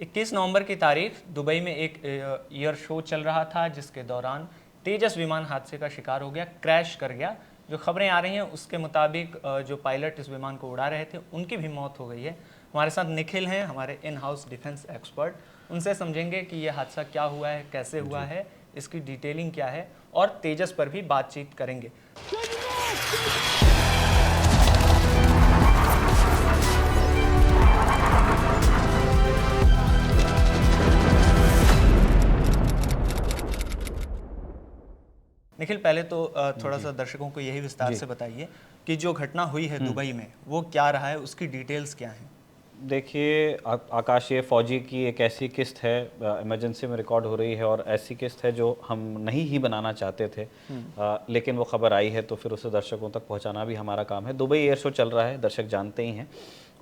21 नवंबर की तारीख दुबई में एक एयर शो चल रहा था, जिसके दौरान तेजस विमान हादसे का शिकार हो गया, क्रैश कर गया। जो खबरें आ रही हैं उसके मुताबिक जो पायलट इस विमान को उड़ा रहे थे उनकी भी मौत हो गई है। हमारे साथ निखिल हैं, हमारे इन हाउस डिफेंस एक्सपर्ट। उनसे समझेंगे कि यह हादसा क्या हुआ है, कैसे हुआ है, इसकी डिटेलिंग क्या है, और तेजस पर भी बातचीत करेंगे। निखिल, पहले तो थोड़ा सा दर्शकों को यही विस्तार से बताइए कि जो घटना हुई है दुबई में वो क्या रहा है, उसकी डिटेल्स क्या हैं। देखिए आकाश, ये फ़ौजी की एक ऐसी किस्त है, इमरजेंसी में रिकॉर्ड हो रही है, और ऐसी किस्त है जो हम नहीं ही बनाना चाहते थे, लेकिन वो खबर आई है तो फिर उसे दर्शकों तक पहुंचाना भी हमारा काम है। दुबई एयर शो चल रहा है, दर्शक जानते ही हैं,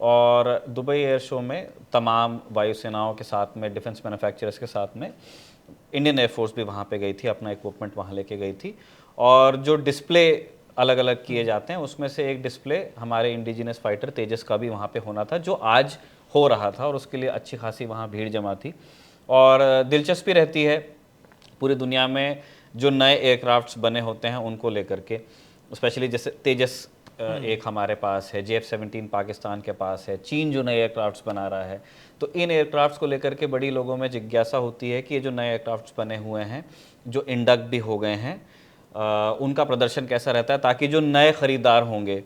और दुबई एयर शो में तमाम वायुसेनाओं के साथ में, डिफेंस मैन्युफैक्चरर्स के साथ में इंडियन एयरफोर्स भी वहाँ पे गई थी, अपना इक्विपमेंट वहाँ लेके गई थी। और जो डिस्प्ले अलग अलग किए जाते हैं उसमें से एक डिस्प्ले हमारे इंडिजिनस फाइटर तेजस का भी वहाँ पे होना था, जो आज हो रहा था, और उसके लिए अच्छी खासी वहाँ भीड़ जमा थी। और दिलचस्पी रहती है पूरी दुनिया में जो नए एयरक्राफ्ट्स बने होते हैं उनको लेकर के, स्पेशली जैसे तेजस एक हमारे पास है, JF-17 पाकिस्तान के पास है, चीन जो नए एयरक्राफ्ट्स बना रहा है। तो इन एयरक्राफ्ट्स को लेकर के बड़ी लोगों में जिज्ञासा होती है कि ये जो नए एयरक्राफ्ट्स बने हुए हैं, जो इंडक्ट भी हो गए हैं, उनका प्रदर्शन कैसा रहता है, ताकि जो नए खरीदार होंगे,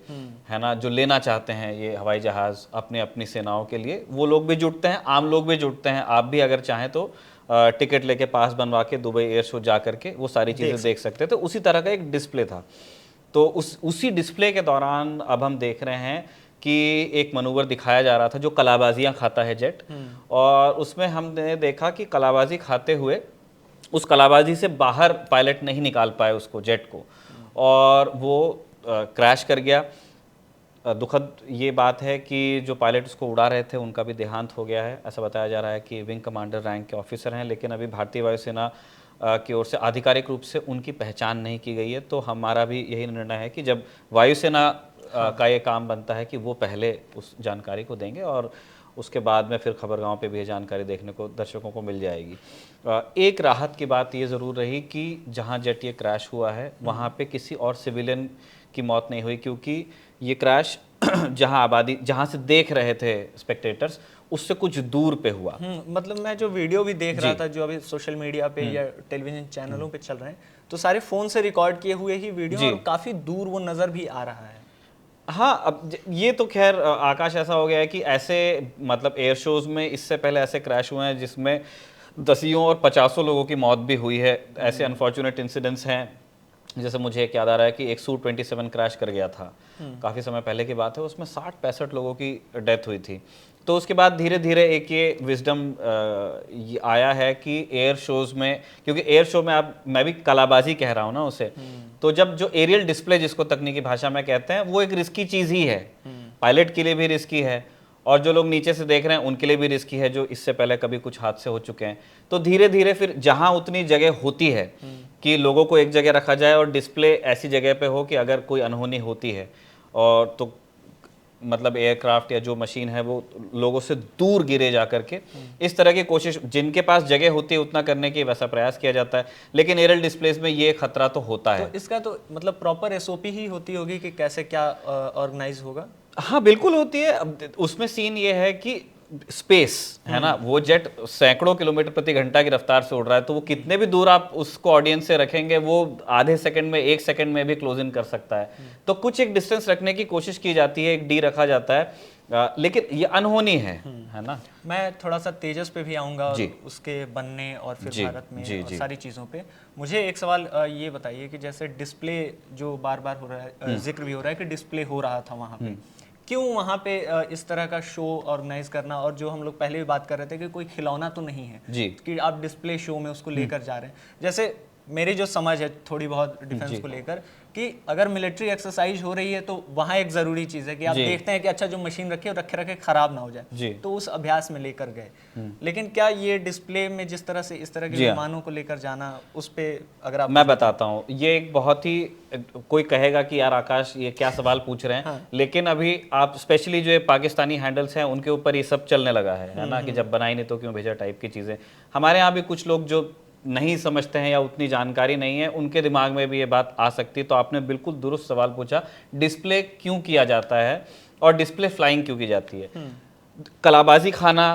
है ना, जो लेना चाहते हैं ये हवाई जहाज़ अपने अपनी सेनाओं के लिए, वो लोग भी जुटते हैं, आम लोग भी जुटते हैं। आप भी अगर चाहें तो टिकट लेके पास बनवा के दुबई एयर शो जा करके वो सारी चीज़ें देख सकते हैं। तो उसी तरह का एक डिस्प्ले था। तो उसी डिस्प्ले के दौरान अब हम देख रहे हैं कि एक मनूवर दिखाया जा रहा था जो कलाबाजियां खाता है जेट, और उसमें हमने देखा कि कलाबाजी खाते हुए उस कलाबाजी से बाहर पायलट नहीं निकाल पाए उसको, जेट को, और वो क्रैश कर गया। दुखद ये बात है कि जो पायलट उसको उड़ा रहे थे उनका भी देहांत हो गया है। ऐसा बताया जा रहा है कि विंग कमांडर रैंक के ऑफिसर हैं, लेकिन अभी भारतीय वायुसेना की ओर से आधिकारिक रूप से उनकी पहचान नहीं की गई है। तो हमारा भी यही निर्णय है कि जब वायुसेना का ये काम बनता है कि वो पहले उस जानकारी को देंगे, और उसके बाद में फिर खबरगांव पे भी ये जानकारी देखने को दर्शकों को मिल जाएगी। एक राहत की बात ये ज़रूर रही कि जहाँ जेट ये क्रैश हुआ है वहाँ पे किसी और सिविलियन की मौत नहीं हुई, क्योंकि ये क्रैश जहाँ से देख रहे थे स्पेक्टेटर्स, उससे कुछ दूर पे हुआ। मतलब मैं जो वीडियो भी देख रहा था, जो अभी सोशल मीडिया पे या टेलीविजन चैनलों पे चल रहे हैं, तो सारे फोन से रिकॉर्ड किए हुए ही वीडियो, और काफी दूर वो नजर भी आ रहा है। हाँ, अब ये तो खैर आकाश, ऐसा हो गया है कि ऐसे मतलब एयर शोज में इससे पहले ऐसे क्रैश हुए हैं जिसमें दसियों और 50 लोगों की मौत भी हुई है। ऐसे अनफॉर्चुनेट इंसिडेंट्स हैं, जैसे मुझे एक याद आ रहा है कि एक Su-27 क्रैश कर गया था, काफ़ी समय पहले की बात है, उसमें 60-65 लोगों की डेथ हुई थी। तो उसके बाद धीरे धीरे एक ये विजडम आया है कि एयर शोज़ में, क्योंकि एयर शो में आप, मैं भी कलाबाजी कह रहा हूँ ना उसे, तो जब जो एरियल डिस्प्ले जिसको तकनीकी भाषा में कहते हैं, वो एक रिस्की चीज़ ही है, पायलट के लिए भी रिस्की है, और जो लोग नीचे से देख रहे हैं उनके लिए भी रिस्की है, जो इससे पहले कभी कुछ हादसे हो चुके हैं। तो धीरे धीरे फिर जहां उतनी जगह होती है कि लोगों को एक जगह रखा जाए, और डिस्प्ले ऐसी जगह पे हो कि अगर कोई अनहोनी होती है, और तो मतलब एयरक्राफ्ट या जो मशीन है वो लोगों से दूर गिरे जा करके, इस तरह की कोशिश जिनके पास जगह होती है उतना करने की वैसा प्रयास किया जाता है, लेकिन एरियल डिस्प्लेस में ये खतरा तो होता है। तो इसका तो मतलब प्रॉपर SOP ही होती होगी कि कैसे क्या ऑर्गेनाइज होगा। हाँ बिल्कुल होती है। अब उसमें सीन ये है कि स्पेस है ना, वो जेट सैकड़ों किलोमीटर प्रति घंटा की रफ्तार से उड़ रहा है, तो वो कितने भी दूर आप उसको ऑडियंस से रखेंगे, वो आधे सेकंड में, 1 सेकंड में भी क्लोज इन कर सकता है। तो कुछ एक डिस्टेंस रखने की कोशिश की जाती है, एक डी रखा जाता है, लेकिन ये अनहोनी है ना। मैं थोड़ा सा तेजस पे भी आऊँगा, उसके बनने और फिर भारत में और सारी चीज़ों पे। मुझे एक सवाल ये बताइए कि जैसे डिस्प्ले जो बार बार हो रहा है, जिक्र भी हो रहा है कि डिस्प्ले हो रहा था वहाँ पे, क्यों वहाँ पे इस तरह का शो ऑर्गेनाइज करना, और जो हम लोग पहले भी बात कर रहे थे कि कोई खिलौना तो नहीं है कि आप डिस्प्ले शो में उसको लेकर जा रहे हैं। जैसे मेरी जो समझ है थोड़ी बहुत डिफेंस को लेकर, कि अगर मिलिट्री एक्सरसाइज हो रही है तो वहाँ एक ज़रूरी चीज़ है कि आप देखते हैं कि अच्छा जो मशीन रखी है रखे रखे ख़राब ना हो जाए, तो उस अभ्यास में लेकर गए। लेकिन क्या ये डिस्प्ले में जिस तरह से इस तरह के विमानों को लेकर जाना, उस पर अगर आप मैं बताता हूँ, ये एक बहुत ही, कोई कहेगा कि यार आकाश ये क्या सवाल पूछ रहे हैं, लेकिन अभी आप स्पेशली जो पाकिस्तानी हैंडल्स हैं उनके ऊपर ये सब चलने लगा है ना, कि जब बनाई नहीं तो क्यों भेजा टाइप की चीज़ें। हमारे यहाँ भी कुछ लोग जो नहीं समझते हैं या उतनी जानकारी नहीं है, उनके दिमाग में भी ये बात आ सकती है। तो आपने बिल्कुल दुरुस्त सवाल पूछा, डिस्प्ले क्यों किया जाता है और डिस्प्ले फ्लाइंग क्यों की जाती है। कलाबाजी खाना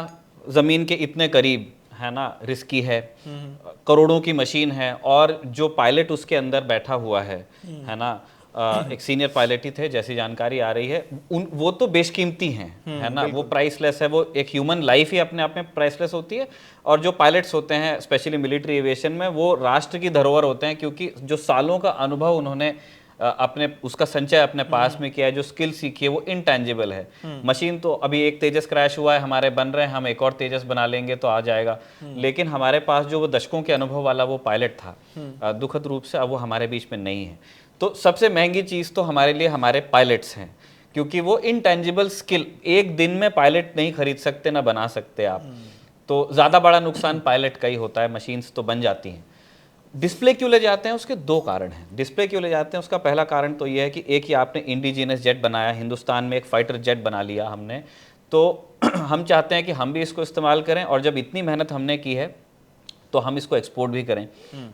ज़मीन के इतने करीब है ना, रिस्की है, करोड़ों की मशीन है, और जो पायलट उसके अंदर बैठा हुआ है ना, एक सीनियर पायलट ही थे जैसी जानकारी आ रही है, वो तो बेशकीमती हैं, है ना, वो प्राइसलेस है, वो एक ह्यूमन लाइफ ही अपने आप में प्राइसलेस होती है। और जो पायलट्स होते हैं स्पेशली मिलिट्री एविएशन में, वो राष्ट्र की धरोहर होते हैं, क्योंकि जो सालों का अनुभव उन्होंने अपने उसका संचय अपने पास में किया है, जो स्किल सीखी है, वो इनटैंजिबल है। मशीन तो अभी एक तेजस क्रैश हुआ है, हमारे बन रहे हैं, हम एक और तेजस बना लेंगे तो आ जाएगा, लेकिन हमारे पास जो वो दशकों के अनुभव वाला वो पायलट था, दुखद रूप से अब वो हमारे बीच में नहीं है। तो सबसे महंगी चीज़ तो हमारे लिए हमारे पायलट्स हैं, क्योंकि वो इनटैंजिबल स्किल एक दिन में पायलट नहीं खरीद सकते ना बना सकते आप। तो ज़्यादा बड़ा नुकसान पायलट का ही होता है, मशीन्स तो बन जाती हैं। डिस्प्ले क्यों ले जाते हैं, उसके दो कारण हैं। डिस्प्ले क्यों ले जाते हैं, उसका पहला कारण तो यह है कि एक ही आपने इंडिजिनस जेट बनाया, हिंदुस्तान में एक फाइटर जेट बना लिया हमने, तो हम चाहते हैं कि हम भी इसको इस्तेमाल करें, और जब इतनी मेहनत हमने की है तो हम इसको एक्सपोर्ट भी करें।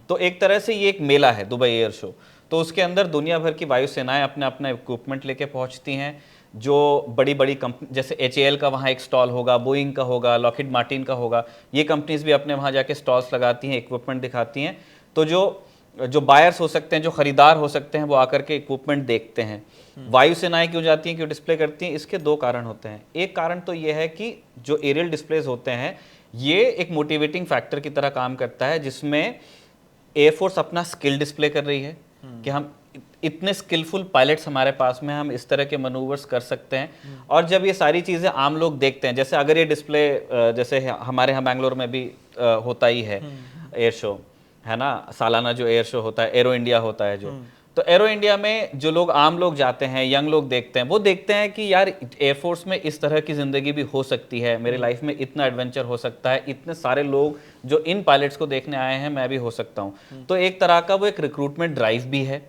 तो एक तरह से ये एक मेला है दुबई एयर शो, तो उसके अंदर दुनिया भर की वायुसेनाएं अपने अपना इक्विपमेंट लेके पहुंचती हैं। जो बड़ी बड़ी कंपनी जैसे HAL का वहाँ एक स्टॉल होगा, बोइंग का होगा, लॉकहीड मार्टिन का होगा, ये कंपनीज भी अपने वहाँ जाके स्टॉल्स लगाती हैं, इक्विपमेंट दिखाती हैं। तो जो बायर्स हो सकते हैं, जो खरीदार हो सकते हैं, वो आकर के इक्विपमेंट देखते हैं। वायुसेनाएं क्यों जाती हैं, क्यों डिस्प्ले करती हैं, इसके दो कारण होते हैं। एक कारण तो ये है कि जो एरियल डिस्प्लेज होते हैं, ये एक मोटिवेटिंग फैक्टर की तरह काम करता है, जिसमें एयरफोर्स अपना स्किल डिस्प्ले कर रही है कि हम इतने स्किलफुल पायलट्स हमारे पास में, हम इस तरह के मनूवर्स कर सकते हैं। और जब ये सारी चीज़ें आम लोग देखते हैं, जैसे अगर ये डिस्प्ले जैसे हमारे यहाँ बेंगलोर में भी होता ही है एयर शो, है ना, सालाना जो एयर शो होता है, एरो इंडिया होता है जो, तो एरो इंडिया में जो लोग आम लोग जाते हैं, यंग लोग देखते हैं, वो देखते हैं कि यार एयरफोर्स में इस तरह की ज़िंदगी भी हो सकती है, मेरी लाइफ में इतना एडवेंचर हो सकता है, इतने सारे लोग जो इन पायलट्स को देखने आए हैं, मैं भी हो सकता हूँ। तो एक तरह का वो एक रिक्रूटमेंट ड्राइव भी है।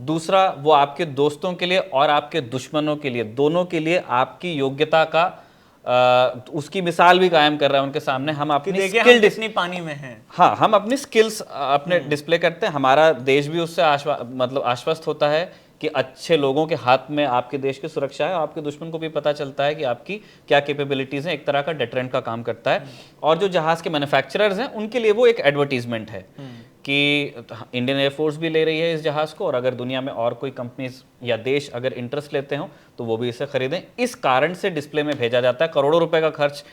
दूसरा, वो आपके दोस्तों के लिए और आपके दुश्मनों के लिए, दोनों के लिए आपकी योग्यता का उसकी मिसाल भी कायम कर रहा है उनके सामने। हम अपनी स्किल जितनी पानी में हैं, हाँ, हम अपनी स्किल्स अपने डिस्प्ले करते हैं। हमारा देश भी उससे मतलब आश्वस्त होता है कि अच्छे लोगों के हाथ में आपके देश की सुरक्षा है, और आपके दुश्मन को भी पता चलता है कि आपकी क्या कैपेबिलिटीज़ हैं। एक तरह का डेटरेंट का काम करता है। और जो जहाज़ के मैन्युफैक्चरर्स हैं, उनके लिए वो एक एडवर्टीजमेंट है कि इंडियन एयरफोर्स भी ले रही है इस जहाज़ को, और अगर दुनिया में और कोई कंपनीज या देश अगर इंटरेस्ट लेते हो तो वो भी इसे खरीदें। इस कारण से डिस्प्ले में भेजा जाता है। करोड़ों रुपए का खर्च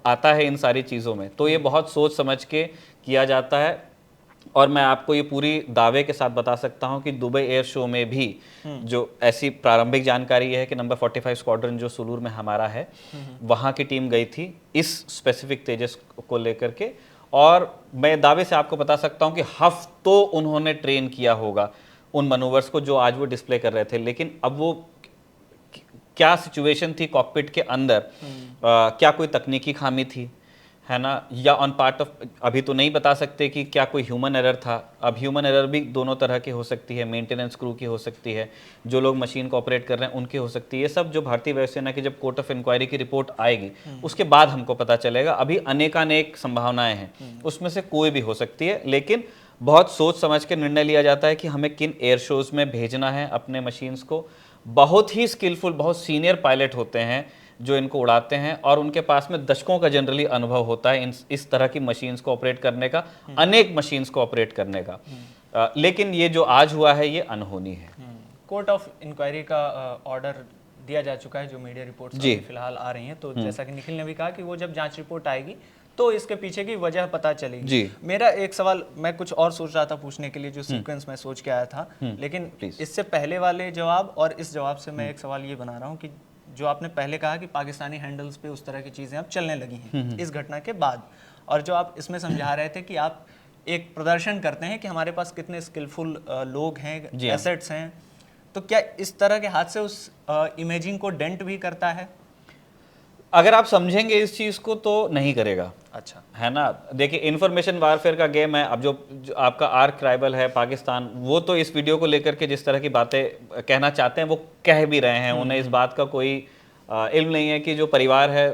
आता है इन सारी चीज़ों में, तो ये बहुत सोच समझ के किया जाता है। और मैं आपको ये पूरी दावे के साथ बता सकता हूं कि दुबई एयर शो में भी जो ऐसी प्रारंभिक जानकारी है कि नंबर 45 स्क्वाड्रन जो सुलूर में हमारा है, वहाँ की टीम गई थी इस स्पेसिफिक तेजस को लेकर के, और मैं दावे से आपको बता सकता हूं कि हफ्तों उन्होंने ट्रेन किया होगा उन मनूवर्स को जो आज वो डिस्प्ले कर रहे थे। लेकिन अब वो क्या सिचुएशन थी कॉकपिट के अंदर, क्या कोई तकनीकी खामी थी, है ना, या ऑन पार्ट ऑफ, अभी तो नहीं बता सकते कि क्या कोई ह्यूमन एरर था। अब ह्यूमन एरर भी दोनों तरह की हो सकती है, मेंटेनेंस क्रू की हो सकती है, जो लोग मशीन को ऑपरेट कर रहे हैं उनकी हो सकती है। ये सब जो भारतीय वायुसेना की जब कोर्ट ऑफ इंक्वायरी की रिपोर्ट आएगी उसके बाद हमको पता चलेगा। अभी अनेकानेक संभावनाएं हैं, उसमें से कोई भी हो सकती है, लेकिन बहुत सोच समझ के निर्णय लिया जाता है कि हमें किन एयर शोज में भेजना है अपने मशीन्स को। बहुत ही स्किलफुल, बहुत सीनियर पायलट होते हैं जो इनको उड़ाते हैं, और उनके पास में दशकों का जनरली अनुभव होता है इस तरह की मशीन्स को ऑपरेट करने का, अनेक मशीन्स को ऑपरेट करने का। लेकिन ये जो आज हुआ है ये अनहोनी है। कोर्ट ऑफ इंक्वायरी का ऑर्डर दिया जा चुका है, जो मीडिया रिपोर्ट्स फिलहाल आ रही हैं। तो जैसा कि निखिल ने भी कहा कि वो जब जांच रिपोर्ट आएगी तो इसके पीछे की वजह पता चलेगी। मेरा एक सवाल, मैं कुछ और सोच रहा था पूछने के लिए, जो सीक्वेंस मैं सोच के आया था, लेकिन इससे पहले वाले जवाब और इस जवाब से मैं एक सवाल ये बना रहा हूँ कि जो आपने पहले कहा कि पाकिस्तानी हैंडल्स पे उस तरह की चीज़ें अब चलने लगी हैं इस घटना के बाद, और जो आप इसमें समझा रहे थे कि आप एक प्रदर्शन करते हैं कि हमारे पास कितने स्किलफुल लोग हैं, जी हाँ। एसेट्स हैं, तो क्या इस तरह के हादसे उस इमेजिंग को डेंट भी करता है? अगर आप समझेंगे इस चीज़ को तो नहीं करेगा, अच्छा। है ना। देखिए इंफॉर्मेशन वारफेयर का गेम है। अब जो आपका आर्क राइवल है पाकिस्तान, वो तो इस वीडियो को लेकर के जिस तरह की बातें कहना चाहते हैं वो कह भी रहे हैं। उन्हें इस बात का कोई इल्म नहीं है कि जो परिवार है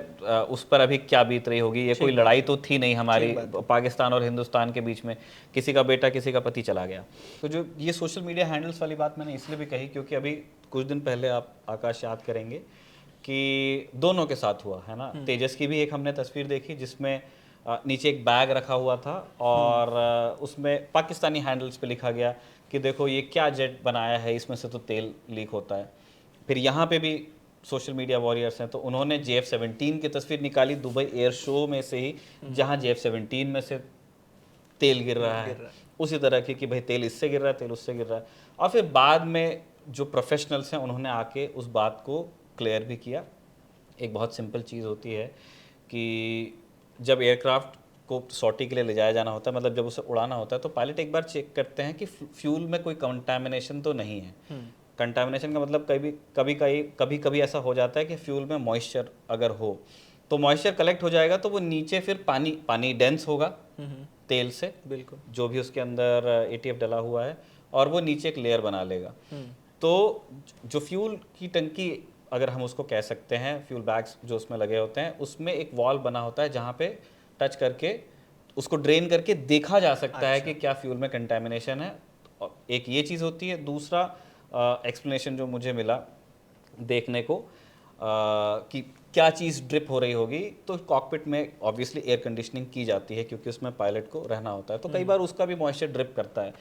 उस पर अभी क्या बीत रही होगी। ये कोई लड़ाई तो थी नहीं हमारी पाकिस्तान और हिंदुस्तान के बीच में, किसी का बेटा किसी का पति चला गया। तो जो ये सोशल मीडिया हैंडल्स वाली बात मैंने इसलिए भी कही क्योंकि अभी कुछ दिन पहले आप आकाश याद करेंगे कि दोनों के साथ हुआ है ना। तेजस की भी एक हमने तस्वीर देखी जिसमें नीचे एक बैग रखा हुआ था और उसमें पाकिस्तानी हैंडल्स पे लिखा गया कि देखो ये क्या जेट बनाया है, इसमें से तो तेल लीक होता है। फिर यहाँ पे भी सोशल मीडिया वॉरियर्स हैं तो उन्होंने JF-17 की तस्वीर निकाली दुबई एयर शो में से ही, जहाँ JF-17 में से तेल गिर रहा है, उसी तरह की कि भाई तेल इससे गिर रहा है, तेल उससे गिर रहा है। और फिर बाद में जो प्रोफेशनल्स हैं उन्होंने आके उस बात को क्लियर भी किया। एक बहुत सिंपल चीज़ होती है कि जब एयरक्राफ्ट को सॉर्टी के लिए ले जाया जाना होता है, मतलब जब उसे उड़ाना होता है, तो पायलट एक बार चेक करते हैं कि फ्यूल में कोई कंटामिनेशन तो नहीं है। कंटामिनेशन का मतलब कभी कभी ऐसा हो जाता है कि फ्यूल में मॉइस्चर अगर हो तो मॉइस्चर कलेक्ट हो जाएगा तो वो नीचे फिर पानी डेंस होगा तेल से, बिल्कुल जो भी उसके अंदर ATF डला हुआ है, और वो नीचे एक लेयर बना लेगा। तो जो फ्यूल की टंकी अगर हम उसको कह सकते हैं, फ्यूल बैग्स जो उसमें लगे होते हैं, उसमें एक वॉल्व बना होता है जहाँ पे टच करके उसको ड्रेन करके देखा जा सकता है कि क्या फ्यूल में कंटेमिनेशन है। एक ये चीज़ होती है। दूसरा एक्सप्लेनेशन जो मुझे मिला देखने को कि क्या चीज़ ड्रिप हो रही होगी, तो कॉकपिट में ऑब्वियसली एयर कंडीशनिंग की जाती है क्योंकि उसमें पायलट को रहना होता है, तो कई बार उसका भी मॉइस्चर ड्रिप करता है।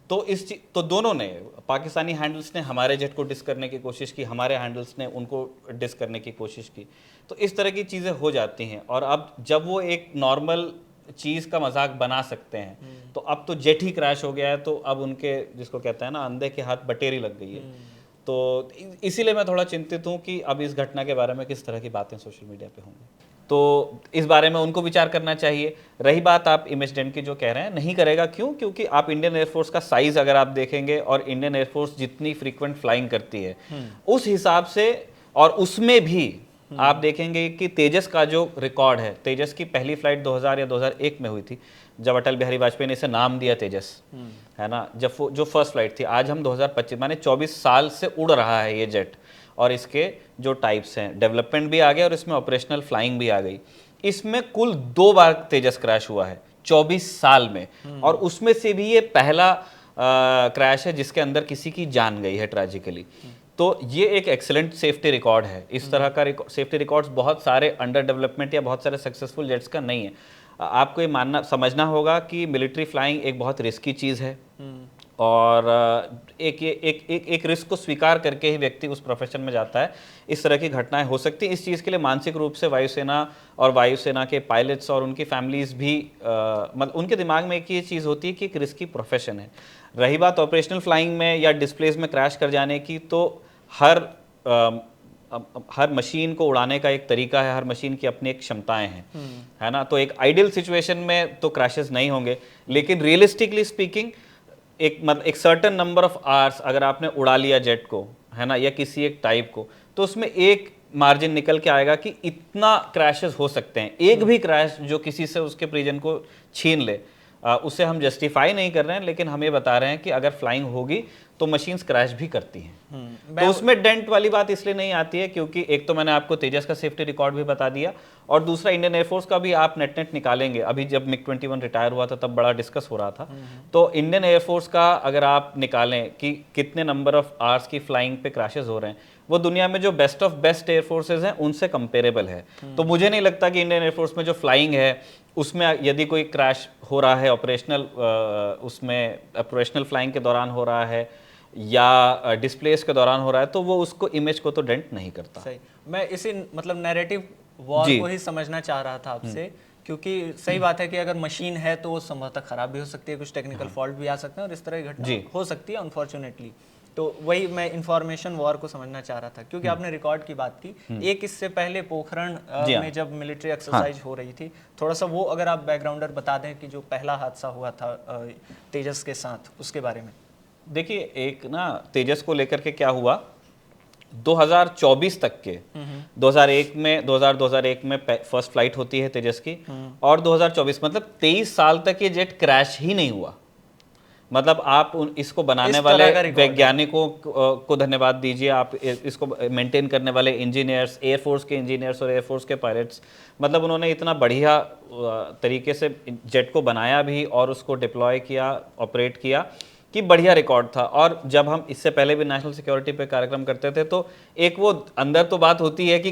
तो दोनों ने, पाकिस्तानी हैंडल्स ने हमारे जेट को डिस करने की कोशिश की, हमारे हैंडल्स ने उनको डिस करने की कोशिश की। तो इस तरह की चीज़ें हो जाती हैं। और अब जब वो एक नॉर्मल चीज़ का मजाक बना सकते हैं तो अब तो जेट ही क्रैश हो गया है, तो अब उनके जिसको कहते हैं ना अंधे के हाथ बटेरी लग गई है। तो इसीलिए मैं थोड़ा चिंतित हूँ कि अब इस घटना के बारे में किस तरह की बातें सोशल मीडिया पे होंगी, तो इस बारे में उनको विचार करना चाहिए। रही बात आप इमेज डेंट की जो कह रहे हैं, नहीं करेगा। क्यों? क्योंकि आप इंडियन एयरफोर्स का साइज अगर आप देखेंगे और इंडियन एयरफोर्स जितनी फ्रीक्वेंट फ्लाइंग करती है उस हिसाब से, और उसमें भी आप देखेंगे कि तेजस का जो रिकॉर्ड है, तेजस की पहली फ्लाइट 2000 या 2001 में हुई थी जब अटल बिहारी वाजपेयी ने इसे नाम दिया तेजस, है ना, जब वो जो फर्स्ट फ्लाइट थी। आज हम 2025 माने 24 साल से उड़ रहा है ये जेट, और इसके जो टाइप्स हैं, डेवलपमेंट भी आ गया और इसमें ऑपरेशनल फ्लाइंग भी आ गई। इसमें कुल 2 बार तेजस क्रैश हुआ है 24 साल में, और उसमें से भी ये पहला क्रैश है जिसके अंदर किसी की जान गई है ट्रेजिकली। तो ये एक एक्सेलेंट सेफ्टी रिकॉर्ड है। इस तरह का सेफ्टी रिकॉर्ड्स बहुत सारे अंडर डेवलपमेंट या बहुत सारे सक्सेसफुल जेट्स का नहीं है। आपको ये समझना होगा कि मिलिट्री फ्लाइंग एक बहुत रिस्की चीज़ है, और एक रिस्क को स्वीकार करके ही व्यक्ति उस प्रोफेशन में जाता है। इस तरह की घटनाएं हो सकती हैं। इस चीज़ के लिए मानसिक रूप से वायुसेना और वायुसेना के पायलट्स और उनकी फैमिलीज भी मतलब उनके दिमाग में एक ये चीज़ होती है कि एक रिस्की प्रोफेशन है। रही बात ऑपरेशनल फ्लाइंग में या डिस्प्लेस में क्रैश कर जाने की, तो हर मशीन को उड़ाने का एक तरीका है, हर मशीन की अपनी एक क्षमताएं हैं, है ना। तो एक आइडियल सिचुएशन में तो क्रैशेस नहीं होंगे, लेकिन रियलिस्टिकली स्पीकिंग एक सर्टेन नंबर ऑफ आवर्स अगर आपने उड़ा लिया जेट को, है ना, या किसी एक टाइप को, तो उसमें एक मार्जिन निकल के आएगा कि इतना क्रैशेस हो सकते हैं। एक भी क्रैश जो किसी से उसके प्रिजन को छीन ले, उसे हम जस्टिफाई नहीं कर रहे हैं, लेकिन हम ये बता रहे हैं कि अगर फ्लाइंग होगी तो मशीन्स क्रैश भी करती हैं। तो उसमें डेंट वाली बात इसलिए नहीं आती है क्योंकि एक तो मैंने आपको तेजस का सेफ्टी रिकॉर्ड भी बता दिया, और दूसरा इंडियन एयरफोर्स का भी आप नेट निकालेंगे। अभी जब MiG-21 रिटायर हुआ था तब बड़ा डिस्कस हो रहा था, तो इंडियन एयरफोर्स का अगर आप निकालें कि कितने नंबर ऑफ आवर्स की फ्लाइंग पे क्रैशेस हो रहे हैं, वो दुनिया में जो बेस्ट ऑफ बेस्ट एयरफोर्सेज हैं उनसे कंपेरेबल है। तो मुझे नहीं लगता कि इंडियन एयरफोर्स में जो फ्लाइंग है उसमें यदि कोई क्रैश हो रहा है उसमें ऑपरेशनल फ्लाइंग के दौरान हो रहा है या डिस्प्लेस के दौरान हो रहा है, तो वो उसको इमेज को तो डेंट नहीं करता। सही। मैं इसी मतलब नैरेटिव वॉर को ही समझना चाह रहा था आपसे, क्योंकि सही बात है कि अगर मशीन है तो वो संभवतः खराब भी हो सकती है, कुछ टेक्निकल फॉल्ट भी आ सकते हैं और इस तरह की घटना हो सकती है अनफॉर्चुनेटली। तो वही मैं इंफॉर्मेशन वॉर को समझना चाह रहा था, क्योंकि आपने रिकॉर्ड की बात की, एक इससे पहले पोखरण जी हाँ। में जब मिलिट्री एक्सरसाइज हो रही थी, थोड़ा सा वो अगर आप बैकग्राउंडर बता दें कि जो पहला हादसा हुआ था तेजस के साथ, उसके बारे में। देखिए, एक ना तेजस को लेकर के क्या हुआ, 2024 तक के 2001 में फर्स्ट फ्लाइट होती है तेजस की, और 2024 मतलब 23 साल तक ये जेट क्रैश ही नहीं हुआ। मतलब आप इसको बनाने इस वाले तरह का रिकॉर्ड है। वैज्ञानिकों को धन्यवाद दीजिए, आप इसको मेंटेन करने वाले इंजीनियर्स, एयरफोर्स के इंजीनियर्स और एयरफोर्स के पायलट्स, मतलब उन्होंने इतना बढ़िया तरीके से जेट को बनाया भी और उसको डिप्लॉय किया, ऑपरेट किया, कि बढ़िया रिकॉर्ड था। और जब हम इससे पहले भी नेशनल सिक्योरिटी पे कार्यक्रम करते थे, तो एक वो अंदर तो बात होती है कि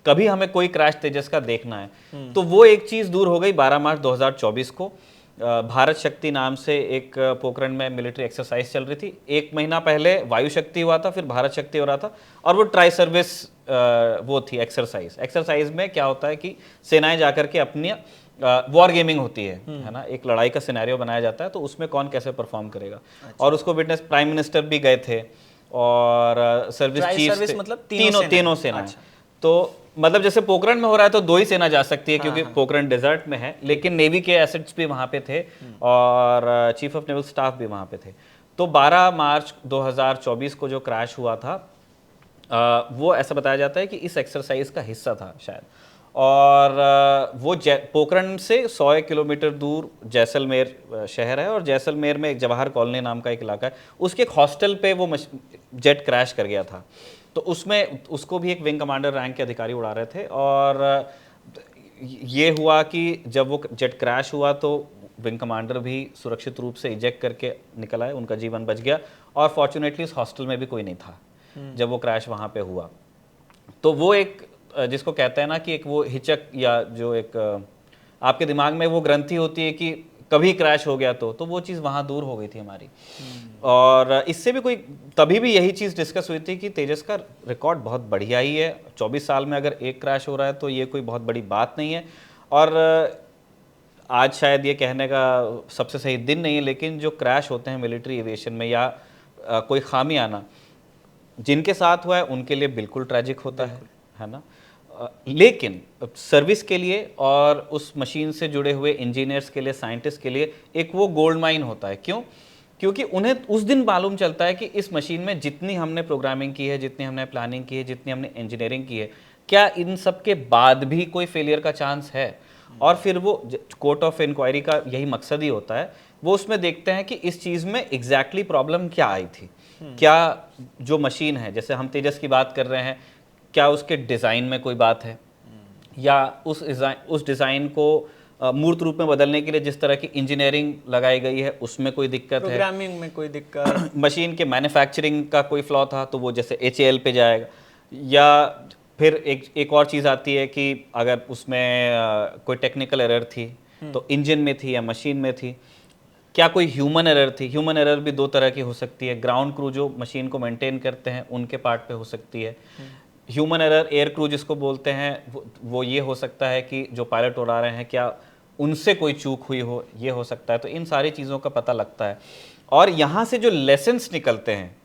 कभी हमें कोई क्रैश तेजस का देखना है, तो वो एक चीज़ दूर हो गई 12 मार्च 2024 को। भारत शक्ति नाम से एक पोखरण में मिलिट्री एक्सरसाइज चल रही थी। एक महीना पहले वायु शक्ति हुआ था, फिर भारत शक्ति हो रहा था, और वो ट्राई सर्विस वो थी एक्सरसाइज में क्या होता है कि सेनाएं जाकर के अपनी वॉर गेमिंग होती है ना, एक लड़ाई का सिनेरियो बनाया जाता है, तो उसमें कौन कैसे परफॉर्म करेगा। अच्छा। और उसको विटनेस प्राइम मिनिस्टर भी गए थे, और सर्विस चीफ, मतलब तीनों सेना। अच्छा। तो मतलब जैसे पोखरण में हो रहा है तो 2 ही सेना जा सकती है, क्योंकि पोखरण डेजर्ट में है, लेकिन नेवी के एसेट्स भी वहां पे थे और चीफ ऑफ नेवल स्टाफ भी वहां पे थे। तो 12 मार्च 2024 को जो क्रैश हुआ था, वो ऐसा बताया जाता है कि इस एक्सरसाइज का हिस्सा था शायद। और वो पोखरण से 100 किलोमीटर दूर जैसलमेर शहर है, और जैसलमेर में एक जवाहर कॉलोनी नाम का एक इलाका है, उसके एक हॉस्टल पे वो जेट क्रैश कर गया था। तो उसमें उसको भी एक विंग कमांडर रैंक के अधिकारी उड़ा रहे थे, और ये हुआ कि जब वो जेट क्रैश हुआ तो विंग कमांडर भी सुरक्षित रूप से इजेक्ट करके निकल आए, उनका जीवन बच गया, और फॉर्चुनेटली उस हॉस्टल में भी कोई नहीं था जब वो क्रैश वहाँ पे हुआ। तो वो एक जिसको कहते हैं ना कि एक वो हिचक, या जो एक आपके दिमाग में वो ग्रंथि होती है कि कभी क्रैश हो गया तो वो चीज़ वहाँ दूर हो गई थी हमारी। और इससे भी कोई, तभी भी यही चीज़ डिस्कस हुई थी कि तेजस का रिकॉर्ड बहुत बढ़िया ही है, 24 साल में अगर एक क्रैश हो रहा है तो ये कोई बहुत बड़ी बात नहीं है। और आज शायद ये कहने का सबसे सही दिन नहीं है, लेकिन जो क्रैश होते हैं मिलिट्री एविएशन में, या कोई खामी आना जिनके साथ हुआ है उनके लिए बिल्कुल ट्रैजिक होता है ना। लेकिन सर्विस के लिए और उस मशीन से जुड़े हुए इंजीनियर्स के लिए, साइंटिस्ट के लिए एक वो गोल्ड माइन होता है। क्यों? क्योंकि उन्हें उस दिन मालूम चलता है कि इस मशीन में जितनी हमने प्रोग्रामिंग की है, जितनी हमने प्लानिंग की है, जितनी हमने इंजीनियरिंग की है, क्या इन सब के बाद भी कोई फेलियर का चांस है। और फिर वो कोर्ट ऑफ इंक्वायरी का यही मकसद ही होता है, वो उसमें देखते हैं कि इस चीज़ में एग्जैक्टली प्रॉब्लम क्या आई थी। क्या जो मशीन है, जैसे हम तेजस की बात कर रहे हैं, क्या उसके डिज़ाइन में कोई बात है, या उस डिज़ाइन को मूर्त रूप में बदलने के लिए जिस तरह की इंजीनियरिंग लगाई गई है उसमें कोई दिक्कत है, प्रोग्रामिंग में कोई दिक्कत, मशीन के मैन्युफैक्चरिंग का कोई फ्लॉ था तो वो जैसे HAL पे जाएगा। या फिर एक और चीज़ आती है कि अगर उसमें कोई टेक्निकल एरर थी तो इंजन में थी या मशीन में थी। क्या कोई ह्यूमन एरर थी? ह्यूमन एरर भी 2 तरह की हो सकती है, ग्राउंड क्रू जो मशीन को मेंटेन करते हैं उनके पार्ट पे हो सकती है। ह्यूमन एरर एयर क्रू जिसको बोलते हैं, वो ये हो सकता है कि जो पायलट उड़ा रहे हैं क्या उनसे कोई चूक हुई हो, ये हो सकता है। तो इन सारी चीज़ों का पता लगता है, और यहाँ से जो लेसन्स निकलते हैं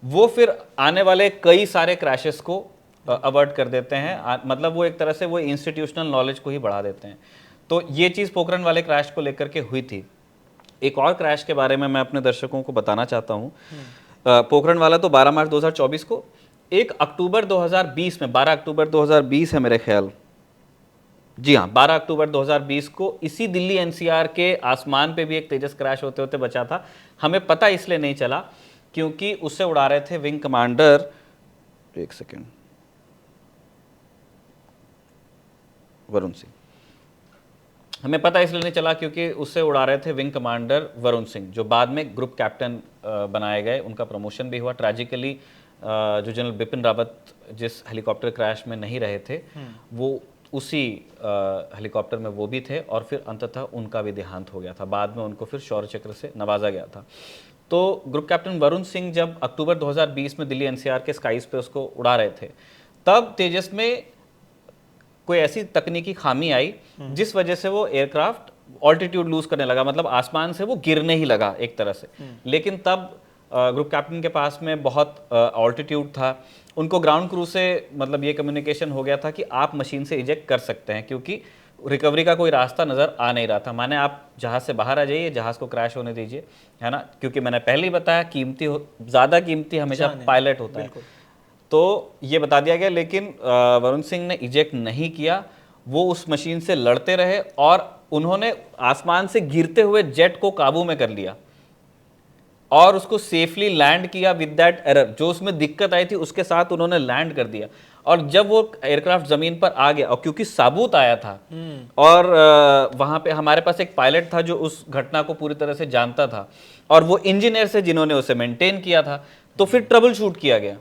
वो फिर आने वाले कई सारे क्रैशेस को अवॉइड कर देते हैं। मतलब वो एक तरह से वो इंस्टीट्यूशनल नॉलेज को ही बढ़ा देते हैं। तो ये चीज़ पोखरण वाले क्रैश को लेकर के हुई थी। एक और क्रैश के बारे में मैं अपने दर्शकों को बताना चाहता हूँ। पोखरण वाला तो 12 मार्च 2024 को, 1 अक्टूबर 2020 में, 12 अक्टूबर 2020 है मेरे ख्याल, जी हाँ 12 अक्टूबर 2020 को इसी दिल्ली NCR के आसमान पे भी एक तेजस क्रैश होते होते बचा था। हमें पता इसलिए नहीं चला क्योंकि उससे उड़ा रहे थे विंग कमांडर, एक सेकेंड, वरुण सिंह। हमें पता इसलिए नहीं चला क्योंकि उससे उड़ा रहे थे विंग कमांडर वरुण सिंह, जो बाद में ग्रुप कैप्टन बनाए गए, उनका प्रमोशन भी हुआ। ट्रैजिकली जो जनरल बिपिन रावत जिस हेलीकॉप्टर क्रैश में नहीं रहे थे, वो उसी हेलीकॉप्टर में वो भी थे, और फिर अंततः उनका भी देहांत हो गया था। बाद में उनको फिर शौर्य चक्र से नवाजा गया था। तो ग्रुप कैप्टन वरुण सिंह जब अक्टूबर 2020 में दिल्ली NCR के स्काईज पे उसको उड़ा रहे थे, तब तेजस में कोई ऐसी तकनीकी खामी आई जिस वजह से वो एयरक्राफ्ट ऑल्टीट्यूड लूज करने लगा, मतलब आसमान से वो गिरने ही लगा एक तरह से। लेकिन तब ग्रुप कैप्टन के पास में बहुत ऑल्टीट्यूड था, उनको ग्राउंड क्रू से मतलब ये कम्युनिकेशन हो गया था कि आप मशीन से इजेक्ट कर सकते हैं, क्योंकि रिकवरी का कोई रास्ता नज़र आ नहीं रहा था। माने आप जहाज़ से बाहर आ जाइए, जहाज़ को क्रैश होने दीजिए, है ना, क्योंकि मैंने पहले ही बताया ज़्यादा कीमती हमेशा पायलट होता है, तो ये बता दिया गया। लेकिन वरुण सिंह ने इजेक्ट नहीं किया, वो उस मशीन से लड़ते रहे और उन्होंने आसमान से गिरते हुए जेट को काबू में कर लिया और उसको सेफली लैंड किया विद दैट एरर। जो उसमें दिक्कत आई थी उसके साथ उन्होंने लैंड कर दिया, और जब वो एयरक्राफ्ट जमीन पर आ गया, और क्योंकि साबूत आया था और वहां पे हमारे पास एक पायलट था जो उस घटना को पूरी तरह से जानता था, और वो इंजीनियर से जिन्होंने उसे मेंटेन किया था, तो फिर ट्रबल शूट किया गया।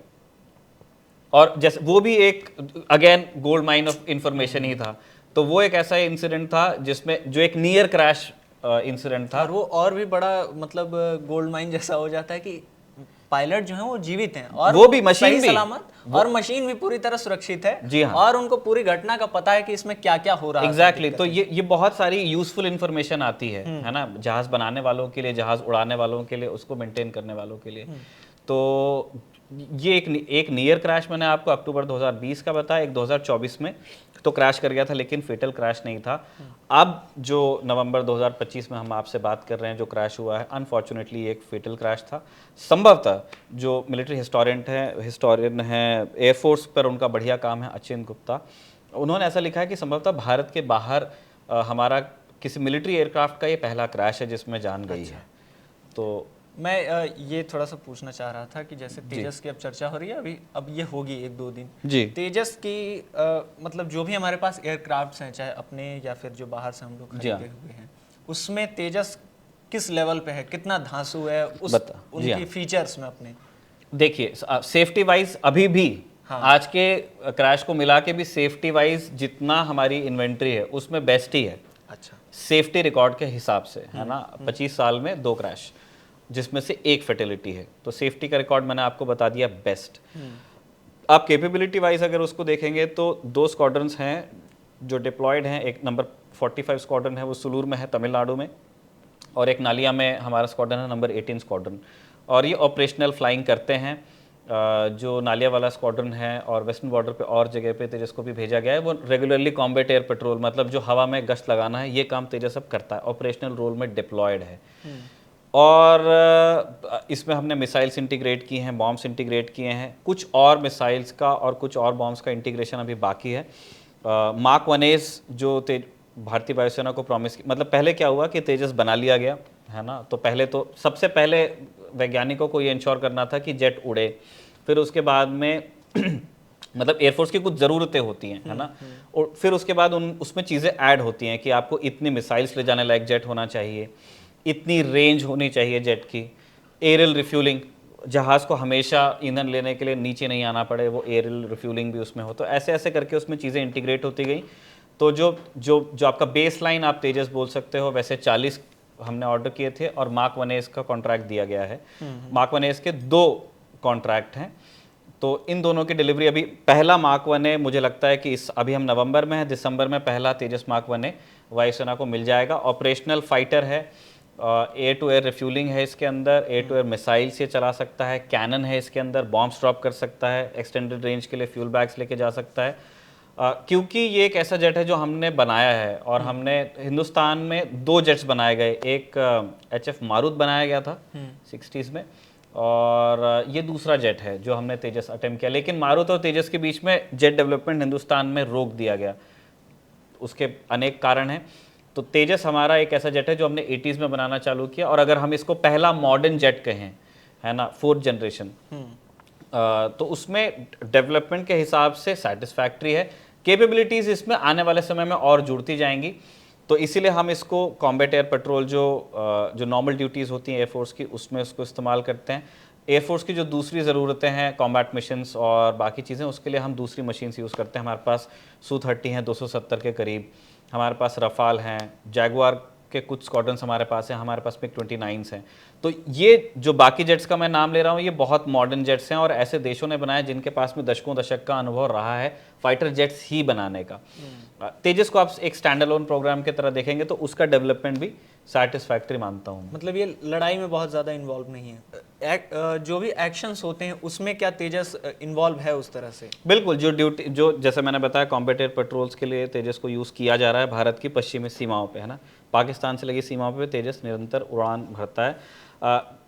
और जैसे वो भी एक again gold mine of information ही था, तो वो एक ऐसा इंसिडेंट था जिसमें जो एक नियर क्रैश इंसिडेंट था। और वो और भी बड़ा मतलब गोल्ड माइन जैसा हो जाता है कि पायलट जो हैं वो जीवित हैं और वो भी मशीन सही भी सलामत, और मशीन भी पूरी तरह सुरक्षित है। जी हाँ। और उनको पूरी घटना का पता है कि इसमें क्या क्या हो रहा है। एग्जैक्टली तो ये बहुत सारी यूजफुल इंफॉर्मेशन आती है ना, जहाज बनाने वालों के लिए, जहाज उड़ाने वालों के लिए, उसको मेंटेन करने वालों के लिए। तो ये एक नियर क्रैश मैंने आपको अक्टूबर 2020 का बताया, एक 2024 में तो क्रैश कर गया था, लेकिन फेटल क्रैश नहीं था। अब जो नवंबर 2025 में हम आपसे बात कर रहे हैं, जो क्रैश हुआ है, अनफॉर्चुनेटली एक फेटल क्रैश था। संभवतः जो मिलिट्री हिस्टोरियन हैं एयरफोर्स पर, उनका बढ़िया काम है, अचिंत गुप्ता, उन्होंने ऐसा लिखा है कि संभवतः भारत के बाहर हमारा किसी मिलिट्री एयरक्राफ्ट का ये पहला क्रैश है जिसमें जान गई है। तो मैं ये थोड़ा सा पूछना चाह रहा था कि जैसे तेजस की अब चर्चा हो रही है, अभी अब ये होगी 1-2 दिन जी, तेजस की मतलब जो भी हमारे पास एयरक्राफ्ट्स हैं, चाहे अपने या फिर जो बाहर से हम लोग खरीदे हुए हैं, उसमें तेजस किस लेवल पे है, कितना धांसू है उनकी फीचर्स में अपने? देखिए सेफ्टी वाइज अभी भी आज के क्रैश को मिला के भी सेफ्टी वाइज जितना हमारी इन्वेंट्री है उसमें बेस्ट ही है। अच्छा, सेफ्टी रिकॉर्ड के हिसाब से, है ना, 25 साल में 2 क्रैश, जिसमें से 1 फर्टिलिटी है, तो सेफ्टी का रिकॉर्ड मैंने आपको बता दिया बेस्ट। आप कैपेबिलिटी वाइज अगर उसको देखेंगे तो 2 स्क्वाड्रंस हैं जो डिप्लॉयड हैं। एक नंबर 45 स्क्वाड्रन है, वो सुलूर में है तमिलनाडु में, और एक नालिया में हमारा स्क्वाड्रन है नंबर 18 स्क्वाड्रन, और ये ऑपरेशनल फ्लाइंग करते हैं। जो नालिया वाला स्क्वाड्रन है और वेस्टर्न बॉर्डर पे और जगह पे तेजस को भी भेजा गया है, वो रेगुलरली कॉम्बैट एयर पेट्रोल, मतलब जो हवा में गश्त लगाना है, ये काम तेजस अब करता है, ऑपरेशनल रोल में डिप्लॉयड है। और इसमें हमने मिसाइल्स इंटीग्रेट की हैं, बॉम्ब्स इंटीग्रेट किए हैं, कुछ और मिसाइल्स का और कुछ और बॉम्ब्स का इंटीग्रेशन अभी बाकी है। मार्क 1 जो भारतीय वायुसेना को प्रॉमिस, मतलब पहले क्या हुआ कि तेजस बना लिया गया, है ना, तो पहले तो सबसे पहले वैज्ञानिकों को ये इंश्योर करना था कि जेट उड़े, फिर उसके बाद में मतलब एयरफोर्स की कुछ ज़रूरतें होती हैं, है ना, और फिर उसके बाद उसमें चीज़ें ऐड होती हैं कि आपको इतनी मिसाइल्स ले जाने लायक जेट होना चाहिए, इतनी रेंज होनी चाहिए जेट की, एरियल रिफ्यूलिंग, जहाज़ को हमेशा ईंधन लेने के लिए नीचे नहीं आना पड़े, वो एरियल रिफ्यूलिंग भी उसमें हो, तो ऐसे ऐसे करके उसमें चीज़ें इंटीग्रेट होती गई। तो जो जो जो आपका बेस लाइन आप तेजस बोल सकते हो, वैसे 40 हमने ऑर्डर किए थे और मार्क 1 का कॉन्ट्रैक्ट दिया गया है। मार्क 1 के 2 कॉन्ट्रैक्ट हैं, तो इन दोनों की डिलीवरी अभी, पहला मार्क 1 मुझे लगता है कि अभी हम नवंबर में है, दिसंबर में पहला तेजस मार्क 1 वायुसेना को मिल जाएगा। ऑपरेशनल फाइटर है, एयर टू एयर रिफ्यूलिंग है इसके अंदर, एयर टू एयर मिसाइल्स ये चला सकता है, कैनन है इसके अंदर, बॉम्ब्स ड्रॉप कर सकता है, एक्सटेंडेड रेंज के लिए फ्यूल बैग्स लेके जा सकता है। क्योंकि ये एक ऐसा जेट है जो हमने बनाया है, और हमने हिंदुस्तान में 2 जेट्स बनाए गए, एक HF मारुत बनाया गया था 60s में, और ये दूसरा जेट है जो हमने तेजस अटेम्प्ट किया, लेकिन मारुत और तेजस के बीच में जेट डेवलपमेंट हिंदुस्तान में रोक दिया गया, उसके अनेक कारण हैं। तो तेजस हमारा एक ऐसा जेट है जो हमने 80s में बनाना चालू किया, और अगर हम इसको पहला मॉडर्न जेट कहें, है ना, 4th जनरेशन, तो उसमें डेवलपमेंट के हिसाब से सेटिस्फैक्ट्री है। कैपेबिलिटीज़ इसमें आने वाले समय में और जुड़ती जाएंगी, तो इसीलिए हम इसको कॉम्बैट एयर पेट्रोल जो नॉर्मल ड्यूटीज़ होती हैं एयरफोर्स की, उसमें उसको इस्तेमाल करते हैं। एयरफोर्स की जो दूसरी ज़रूरतें हैं, कॉम्बैट मिशंस और बाकी चीज़ें, उसके लिए हम दूसरी मशीन्स यूज़ करते हैं। हमारे पास Su-30 हैं 270 के करीब, हमारे पास रफाल हैं, जैगुआर के कुछ स्क्वाड्रन्स हमारे पास हैं, हमारे पास MiG-29s हैं। तो ये जो बाकी जेट्स का मैं नाम ले रहा हूँ, ये बहुत मॉडर्न जेट्स हैं, और ऐसे देशों ने बनाए जिनके पास में दशकों दशक का अनुभव रहा है फाइटर जेट्स ही बनाने का। तेजस को आप एक स्टैंड अलोन प्रोग्राम की तरह देखेंगे तो उसका डेवलपमेंट भी सेटिस्फैक्टरी मानता हूँ। मतलब ये लड़ाई में बहुत ज़्यादा इन्वॉल्व नहीं है। जो भी एक्शंस होते हैं उसमें क्या तेजस इन्वॉल्व है उस तरह से? बिल्कुल, जो जैसे मैंने बताया कॉम्बैटिव पेट्रोल्स के लिए तेजस को यूज़ किया जा रहा है भारत की पश्चिमी सीमाओं पे, है ना। पाकिस्तान से लगी सीमाओं पे तेजस निरंतर उड़ान भरता है।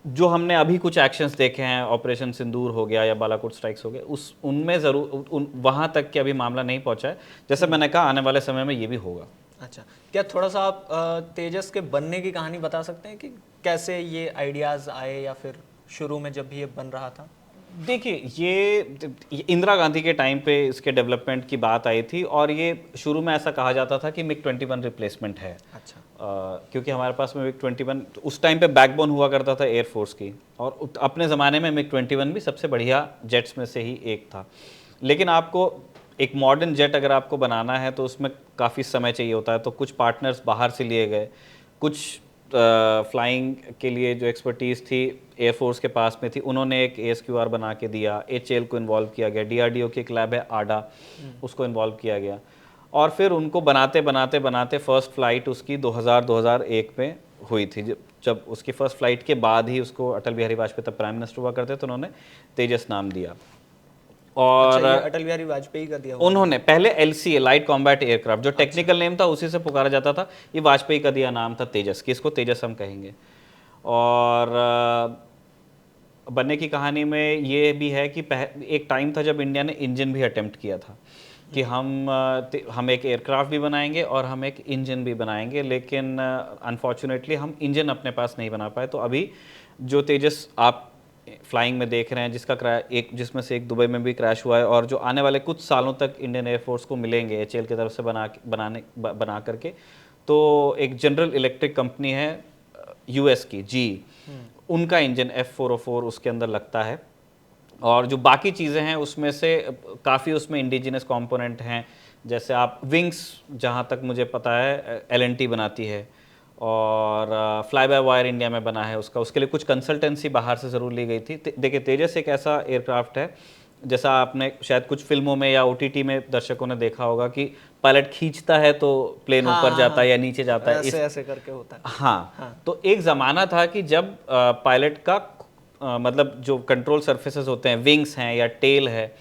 जो हमने अभी कुछ एक्शंस देखे हैं, ऑपरेशन सिंदूर हो गया या बालाकोट स्ट्राइक्स हो गए, उनमें ज़रूर वहाँ तक के अभी मामला नहीं पहुँचा है। जैसे मैंने कहा आने वाले समय में ये भी होगा। अच्छा, क्या थोड़ा सा आप तेजस के बनने की कहानी बता सकते हैं कि कैसे ये आइडियाज़ आए या फिर शुरू में जब भी ये बन रहा था? देखिए, ये इंदिरा गांधी के टाइम पे इसके डेवलपमेंट की बात आई थी और ये शुरू में ऐसा कहा जाता था कि मिग 21 रिप्लेसमेंट है। अच्छा। क्योंकि हमारे पास में मिग 21 उस टाइम पे बैकबोन हुआ करता था एयरफोर्स की, और अपने ज़माने में मिग 21 भी सबसे बढ़िया जेट्स में से ही एक था। लेकिन आपको एक मॉडर्न जेट अगर आपको बनाना है तो उसमें काफ़ी समय चाहिए होता है। तो कुछ पार्टनर्स बाहर से लिए गए, कुछ फ्लाइंग के लिए जो एक्सपर्टीज़ थी एयरफोर्स के पास में थी, उन्होंने एक ASQR बना के दिया। HAL को इन्वॉल्व किया गया, DRDO की एक लैब है आडा, उसको इन्वॉल्व किया गया, और फिर उनको बनाते बनाते बनाते फर्स्ट फ्लाइट उसकी 2000-2001 में हुई थी। जब उसकी फर्स्ट फ्लाइट के बाद ही उसको अटल बिहारी वाजपेयी तब प्राइम मिनिस्टर हुआ करते तो उन्होंने तेजस नाम दिया। और अच्छा, ये अटल बिहारी वाजपेयी का दिया हुआ? उन्होंने पहले LCA लाइट कॉम्बैट एयरक्राफ्ट, जो टेक्निकल नेम था उसी से पुकारा जाता था, ये वाजपेयी का दिया नाम था तेजस, कि इसको तेजस हम कहेंगे। और बनने की कहानी में ये भी है कि एक टाइम था जब इंडिया ने इंजन भी अटेम्प्ट किया था कि हम एक एयरक्राफ्ट भी बनाएंगे और हम एक इंजन भी बनाएंगे, लेकिन अनफॉर्चुनेटली हम इंजन अपने पास नहीं बना पाए। तो अभी जो तेजस आप फ्लाइंग में देख रहे हैं, जिसमें से एक दुबई में भी क्रैश हुआ है, और जो आने वाले कुछ सालों तक इंडियन एयरफोर्स को मिलेंगे HAL की तरफ से बना करके, तो एक जनरल इलेक्ट्रिक कंपनी है US की GE, उनका इंजन F404 उसके अंदर लगता है। और जो बाकी चीज़ें हैं उसमें से काफ़ी उसमें इंडिजिनस कंपोनेंट हैं। जैसे आप विंग्स, जहाँ तक मुझे पता है L&T बनाती है, और फ्लाई बाय वायर इंडिया में बना है उसके लिए कुछ कंसल्टेंसी बाहर से ज़रूर ली गई थी। देखिए, तेजस एक ऐसा एयरक्राफ्ट है, जैसा आपने शायद कुछ फिल्मों में या OTT में दर्शकों ने देखा होगा कि पायलट खींचता है तो प्लेन ऊपर जाता है या नीचे जाता है, ऐसे करके होता है। हाँ। तो एक ज़माना था कि जब पायलट का मतलब जो कंट्रोल सरफेसेस होते हैं, विंग्स हैं या टेल है,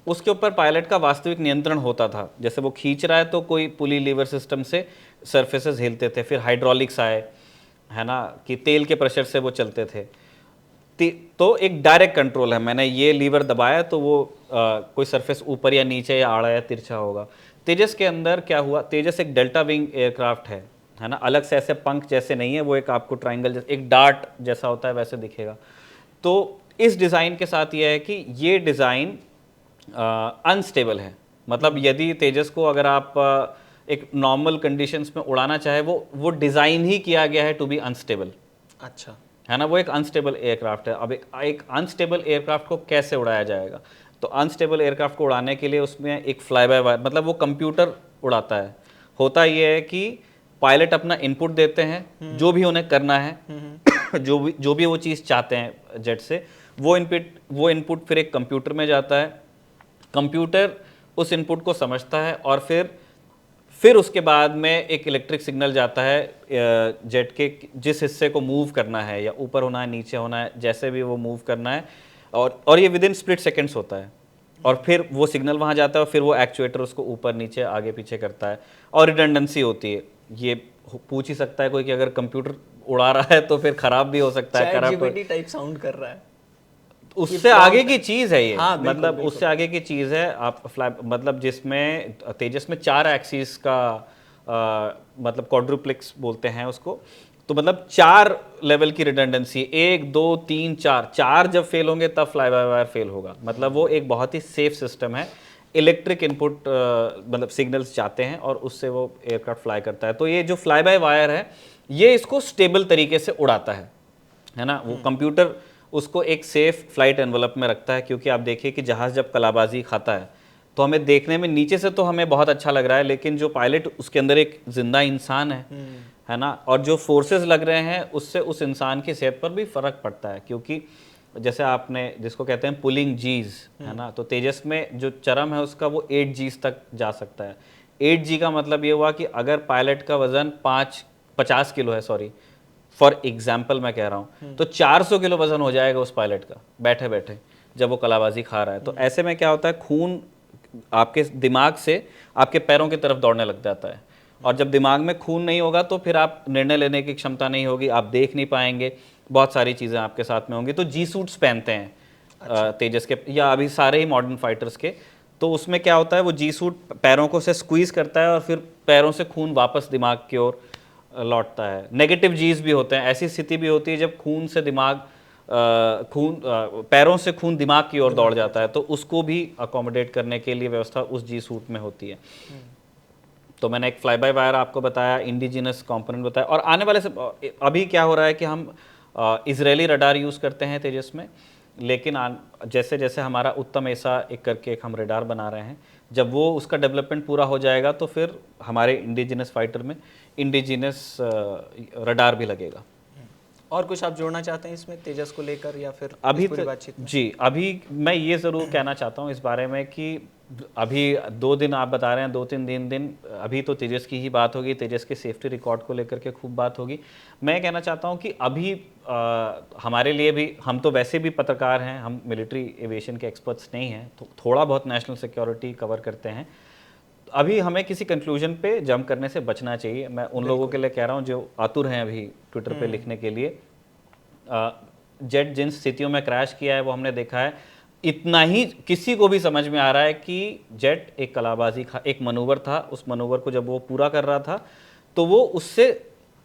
उसके ऊपर पायलट का वास्तविक नियंत्रण होता था। जैसे वो खींच रहा है तो कोई पुली लीवर सिस्टम से सरफेसेस हिलते थे, फिर हाइड्रोलिक्स आए, है ना, कि तेल के प्रेशर से वो चलते थे। तो एक डायरेक्ट कंट्रोल है, मैंने ये लीवर दबाया तो वो कोई सरफेस ऊपर या नीचे या आड़ा या तिरछा होगा। तेजस के अंदर क्या हुआ, तेजस एक डेल्टा विंग एयरक्राफ्ट है ना, अलग से ऐसे पंख जैसे नहीं है, वो एक आपको ट्राइंगल जैसे एक डार्ट जैसा होता है वैसे दिखेगा। तो इस डिज़ाइन के साथ ये है कि ये डिज़ाइन अनस्टेबल है। मतलब यदि तेजस को अगर आप एक नॉर्मल कंडीशंस में उड़ाना चाहे, वो डिज़ाइन ही किया गया है टू बी अनस्टेबल। अच्छा, है ना, वो एक अनस्टेबल एयरक्राफ्ट है। अब एक अनस्टेबल एयरक्राफ्ट को कैसे उड़ाया जाएगा? तो अनस्टेबल एयरक्राफ्ट को उड़ाने के लिए उसमें एक फ्लाई बाय वायर, मतलब वो कंप्यूटर उड़ाता है। होता ये है कि पायलट अपना इनपुट देते हैं, जो भी उन्हें करना है, जो भी वो चीज़ चाहते हैं जेट से, वो इनपुट फिर एक कंप्यूटर में जाता है। कंप्यूटर उस इनपुट को समझता है और फिर उसके बाद में एक इलेक्ट्रिक सिग्नल जाता है जेट के जिस हिस्से को मूव करना है, या ऊपर होना है, नीचे होना है, जैसे भी वो मूव करना है, और ये विद इन स्प्लिट सेकेंड्स होता है। और फिर वो सिग्नल वहाँ जाता है और फिर वो एक्चुएटर उसको ऊपर नीचे आगे पीछे करता है। और रिडंडेंसी होती है। ये पूछ ही सकता है कोई कि अगर कंप्यूटर उड़ा रहा है तो फिर खराब भी हो सकता है, ChatGPT टाइप साउंड कर रहा है। उससे आगे की चीज़ है ये। हाँ, बिल्कुल, मतलब उससे आगे की चीज़ है। आप मतलब जिसमें तेजस में 4 एक्सिस का मतलब क्वाड्रुप्लेक्स बोलते हैं उसको, तो मतलब 4 लेवल की रिडंडेंसी, 1 2 3 4 जब फेल होंगे तब फ्लाई बाय वायर फेल होगा। मतलब वो एक बहुत ही सेफ सिस्टम है। इलेक्ट्रिक इनपुट मतलब सिग्नल्स जाते हैं और उससे वो एयरक्राफ्ट फ्लाई करता है। तो ये जो फ्लाई बाय वायर है, ये इसको स्टेबल तरीके से उड़ाता है ना। वो कंप्यूटर उसको एक सेफ फ्लाइट एनवलप में रखता है। क्योंकि आप देखिए कि जहाज़ जब कलाबाजी खाता है तो हमें देखने में नीचे से तो हमें बहुत अच्छा लग रहा है, लेकिन जो पायलट उसके अंदर एक जिंदा इंसान है ना, और जो फोर्सेस लग रहे हैं उससे उस इंसान की सेहत पर भी फ़र्क पड़ता है। क्योंकि जैसे आपने जिसको कहते हैं पुलिंग जीज, है ना, तो तेजस में जो चरम है उसका वो 8 जीज तक जा सकता है। 8 जी का मतलब ये हुआ कि अगर पायलट का वजन 50 किलो है, सॉरी फॉर एग्जाम्पल मैं कह रहा हूँ, तो 400 किलो वजन हो जाएगा उस पायलट का बैठे बैठे जब वो कलाबाजी खा रहा है। तो ऐसे में क्या होता है, खून आपके दिमाग से आपके पैरों की तरफ दौड़ने लग जाता है, और जब दिमाग में खून नहीं होगा तो फिर आप निर्णय लेने की क्षमता नहीं होगी, आप देख नहीं पाएंगे, बहुत सारी चीज़ें आपके साथ में होंगी। तो जी सूट्स पहनते हैं तेजस के या अभी सारे ही मॉडर्न फाइटर्स के। तो उसमें क्या होता है, वो जी सूट पैरों को से स्क्वीज करता है और फिर पैरों से खून वापस दिमाग की ओर लौटता है। नेगेटिव जीज भी होते हैं, ऐसी स्थिति भी होती है जब खून से दिमाग पैरों से खून दिमाग की ओर दौड़ जाता है, तो उसको भी अकोमोडेट करने के लिए व्यवस्था उस जी सूट में होती है। तो मैंने एक फ्लाई बाय वायर आपको बताया, इंडिजिनस कंपोनेंट बताया, और आने वाले से अभी क्या हो रहा है कि हम इजरायली रडार यूज़ करते हैं तेजस में, लेकिन जैसे जैसे हमारा उत्तम ऐसा एक करके एक हम रडार बना रहे हैं, जब वो उसका डेवलपमेंट पूरा हो जाएगा तो फिर हमारे इंडिजिनस फाइटर में इंडिजिनस रडार भी लगेगा। और कुछ आप जोड़ना चाहते हैं इसमें तेजस को लेकर, या फिर अभी इस पूरी बातचीत में? जी, अभी मैं ये ज़रूर कहना चाहता हूँ इस बारे में कि अभी 2 दिन आप बता रहे हैं, 2-3 दिन अभी तो तेजस की ही बात होगी, तेजस के सेफ्टी रिकॉर्ड को लेकर के खूब बात होगी। मैं कहना चाहता हूँ कि अभी हमारे लिए भी, हम तो वैसे भी पत्रकार हैं, हम मिलिट्री एविएशन के एक्सपर्ट्स नहीं हैं, तो थोड़ा बहुत नेशनल सिक्योरिटी कवर करते हैं। अभी हमें किसी कंक्लूजन पे जंप करने से बचना चाहिए। मैं उन लोगों के लिए कह रहा हूँ जो आतुर हैं अभी ट्विटर पे लिखने के लिए। जेट जिन स्थितियों में क्रैश किया है वो हमने देखा है, इतना ही किसी को भी समझ में आ रहा है कि जेट एक कलाबाजी एक मनूवर था, उस मनूवर को जब वो पूरा कर रहा था तो वो उससे,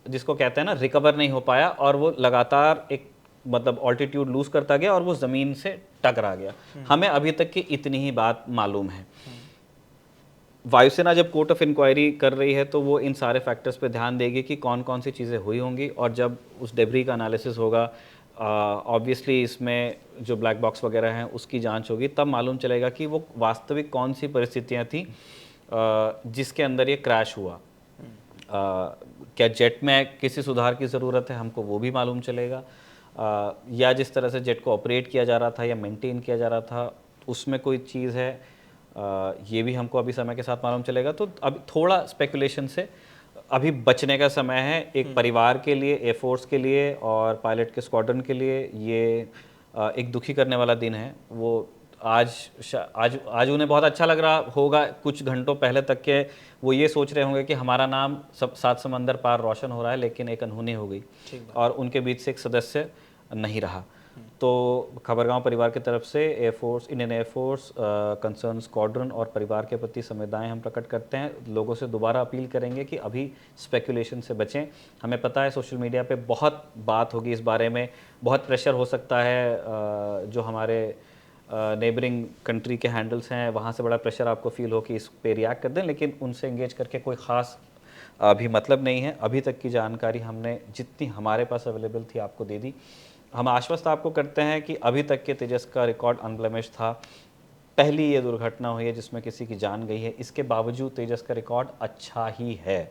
जिसको कहते हैं ना, रिकवर नहीं हो पाया, और वो लगातार एक मतलब ऑल्टीट्यूड लूज करता गया और वो ज़मीन से टकरा गया। हमें अभी तक की इतनी ही बात मालूम है। वायुसेना जब कोर्ट ऑफ इंक्वायरी कर रही है तो वो इन सारे फैक्टर्स पे ध्यान देगी कि कौन कौन सी चीज़ें हुई होंगी, और जब उस डेब्री का एनालिसिस होगा, ऑब्वियसली इसमें जो ब्लैक बॉक्स वगैरह हैं उसकी जांच होगी, तब मालूम चलेगा कि वो वास्तविक कौन सी परिस्थितियां थी जिसके अंदर ये क्रैश हुआ। क्या जेट में किसी सुधार की ज़रूरत है, हमको वो भी मालूम चलेगा, या जिस तरह से जेट को ऑपरेट किया जा रहा था या मेंटेन किया जा रहा था उसमें कोई चीज़ है, ये भी हमको अभी समय के साथ मालूम चलेगा। तो अभी थोड़ा स्पेकुलेशन से अभी बचने का समय है। एक परिवार के लिए, एयरफोर्स के लिए और पायलट के स्क्वाड्रन के लिए ये एक दुखी करने वाला दिन है। वो आज उन्हें बहुत अच्छा लग रहा होगा, कुछ घंटों पहले तक के वो ये सोच रहे होंगे कि हमारा नाम सब 7 समंदर पार रोशन हो रहा है, लेकिन एक अनहोनी हो गई और उनके बीच से एक सदस्य नहीं रहा। तो खबरगांव परिवार की तरफ से air force, Indian air force, concern squadron और परिवार के प्रति संवेदनाएं हम प्रकट करते हैं। लोगों से दोबारा अपील करेंगे कि अभी स्पेकुलेशन से बचें। हमें पता है सोशल मीडिया पे बहुत बात होगी इस बारे में, बहुत प्रेशर हो सकता है, जो हमारे नेबरिंग कंट्री के हैंडल्स हैं वहाँ से बड़ा प्रेशर आपको फील हो कि इस पे रिएक्ट कर दें, लेकिन उनसे एंगेज करके कोई ख़ास अभी मतलब नहीं है। अभी तक की जानकारी हमने जितनी हमारे पास अवेलेबल थी आपको दे दी। हम आश्वस्त आपको करते हैं कि अभी तक के तेजस का रिकॉर्ड अनब्लेमिश था। पहली ये दुर्घटना हुई है जिसमें किसी की जान गई है, इसके बावजूद तेजस का रिकॉर्ड अच्छा ही है।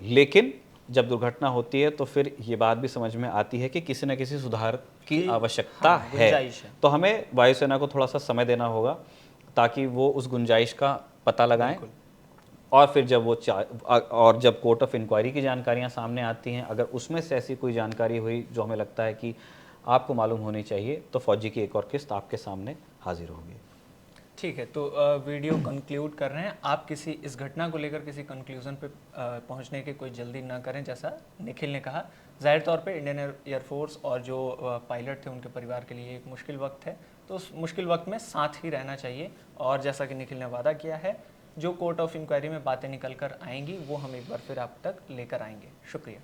लेकिन जब दुर्घटना होती है तो फिर ये बात भी समझ में आती है कि किसी न किसी सुधार की आवश्यकता है। तो हमें वायुसेना को थोड़ा सा समय देना होगा ताकि वो उस गुंजाइश का पता लगाएं, और फिर जब जब कोर्ट ऑफ इंक्वायरी की जानकारियां सामने आती हैं, अगर उसमें से ऐसी कोई जानकारी हुई जो हमें लगता है कि आपको मालूम होनी चाहिए, तो फौजी की एक और किस्त आपके सामने हाजिर होगी। ठीक है, तो वीडियो कंक्लूड कर रहे हैं। आप किसी इस घटना को लेकर किसी कंक्लूजन पे पहुंचने की कोई जल्दी ना करें। जैसा निखिल ने कहा, जाहिर तौर पे इंडियन एयरफोर्स और जो पायलट थे उनके परिवार के लिए एक मुश्किल वक्त है, तो उस मुश्किल वक्त में साथ ही रहना चाहिए। और जैसा कि निखिल ने वादा किया है, जो कोर्ट ऑफ इंक्वायरी में बातें निकल कर आएंगी वो हम एक बार फिर आप तक लेकर आएंगे। शुक्रिया।